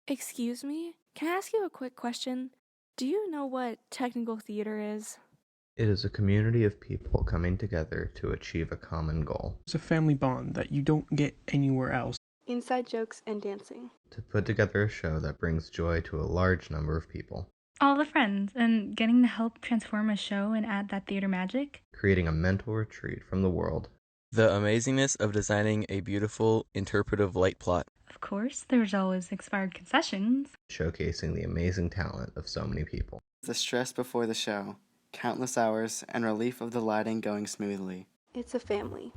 Excuse me? Can I ask you a quick question? Do you know what technical theater is? It is a community of people coming together to achieve a common goal. It's a family bond that you don't get anywhere else. Inside jokes and dancing. To put together a show that brings joy to a large number of people. All the friends, and getting to help transform a show and add that theater magic. Creating a mental retreat from the world. The amazingness of designing a beautiful, interpretive light plot. Of course, there's always expired concessions. Showcasing the amazing talent of so many people. The stress before the show, countless hours, and relief of the lighting going smoothly. It's a family.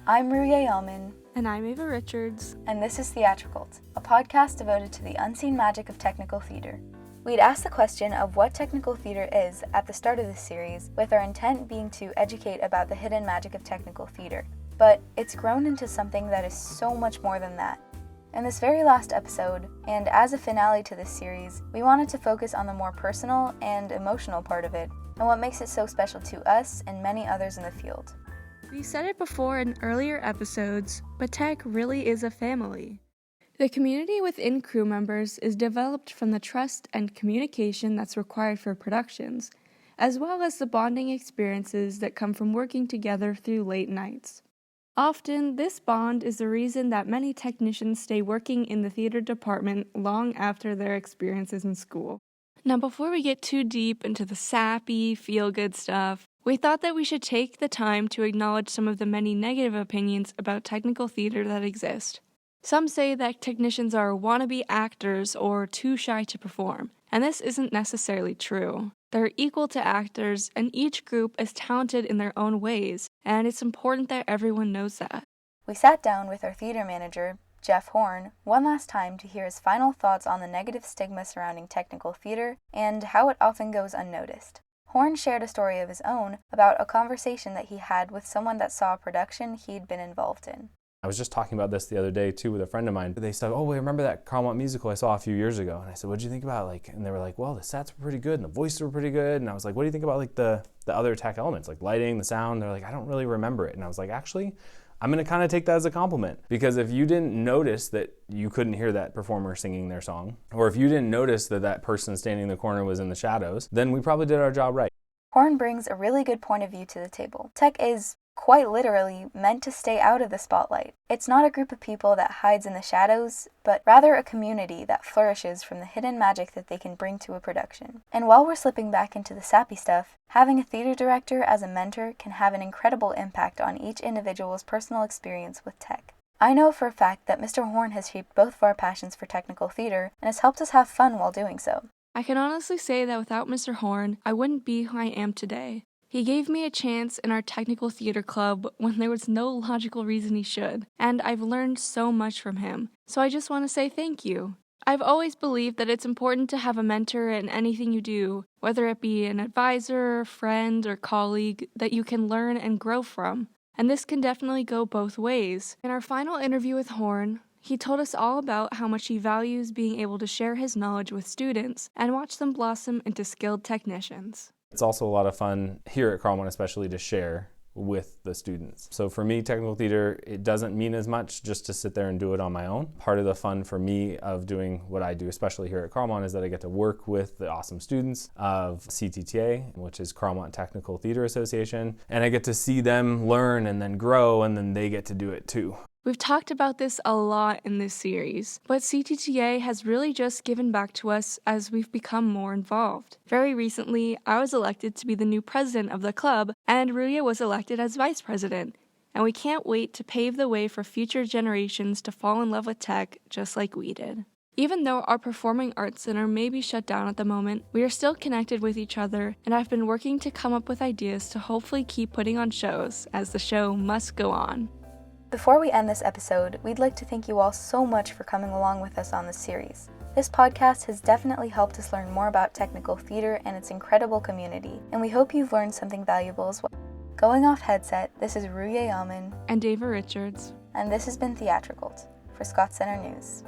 I'm Ruye Alman. And I'm Ava Richards. And this is Theatricult, a podcast devoted to the unseen magic of technical theater. We'd asked the question of what technical theater is at the start of this series, with our intent being to educate about the hidden magic of technical theater. But it's grown into something that is so much more than that. In this very last episode, and as a finale to this series, we wanted to focus on the more personal and emotional part of it, and what makes it so special to us and many others in the field. We said it before in earlier episodes, but tech really is a family. The community within crew members is developed from the trust and communication that's required for productions, as well as the bonding experiences that come from working together through late nights. Often, this bond is the reason that many technicians stay working in the theater department long after their experiences in school. Now, before we get too deep into the sappy, feel-good stuff, we thought that we should take the time to acknowledge some of the many negative opinions about technical theater that exist. Some say that technicians are wannabe actors or too shy to perform, and this isn't necessarily true. They're equal to actors, and each group is talented in their own ways, and it's important that everyone knows that. We sat down with our theater manager, Geoff Horn, one last time to hear his final thoughts on the negative stigma surrounding technical theater and how it often goes unnoticed. Horn shared a story of his own about a conversation that he had with someone that saw a production he'd been involved in. I was just talking about this the other day too with a friend of mine. They said, "Oh, wait, remember that Carmont musical I saw a few years ago?" And I said, "What did you think about it?" And they were like, "Well, the sets were pretty good and the voices were pretty good." And I was like, "What do you think about the other tech elements, like lighting, the sound?" They're like, "I don't really remember it." And I was like, "Actually, I'm going to kind of take that as a compliment, because if you didn't notice that you couldn't hear that performer singing their song, or if you didn't notice that that person standing in the corner was in the shadows, then we probably did our job right." Horn brings a really good point of view to the table. Tech is quite literally meant to stay out of the spotlight. It's not a group of people that hides in the shadows, but rather a community that flourishes from the hidden magic that they can bring to a production. And while we're slipping back into the sappy stuff, having a theater director as a mentor can have an incredible impact on each individual's personal experience with tech. I know for a fact that Mr. Horn has shaped both of our passions for technical theater and has helped us have fun while doing so. I can honestly say that without Mr. Horn, I wouldn't be who I am today. He gave me a chance in our technical theater club when there was no logical reason he should, and I've learned so much from him. So I just want to say thank you. I've always believed that it's important to have a mentor in anything you do, whether it be an advisor, friend, or colleague that you can learn and grow from. And this can definitely go both ways. In our final interview with Horn, he told us all about how much he values being able to share his knowledge with students and watch them blossom into skilled technicians. It's also a lot of fun here at Carmont, especially to share with the students. So for me, technical theater, it doesn't mean as much just to sit there and do it on my own. Part of the fun for me of doing what I do, especially here at Carmont, is that I get to work with the awesome students of CTA, which is Carmont Technical Theater Association, and I get to see them learn and then grow, and then they get to do it too. We've talked about this a lot in this series, but CTTA has really just given back to us as we've become more involved. Very recently, I was elected to be the new president of the club, and Ruya was elected as vice president. And we can't wait to pave the way for future generations to fall in love with tech just like we did. Even though our performing arts center may be shut down at the moment, we are still connected with each other, and I've been working to come up with ideas to hopefully keep putting on shows, as the show must go on. Before we end this episode, we'd like to thank you all so much for coming along with us on this series. This podcast has definitely helped us learn more about technical theater and its incredible community, and we hope you've learned something valuable as well. Going off headset, this is Ruye Alman and Ava Richards, and this has been Theatricult for Scott Center News.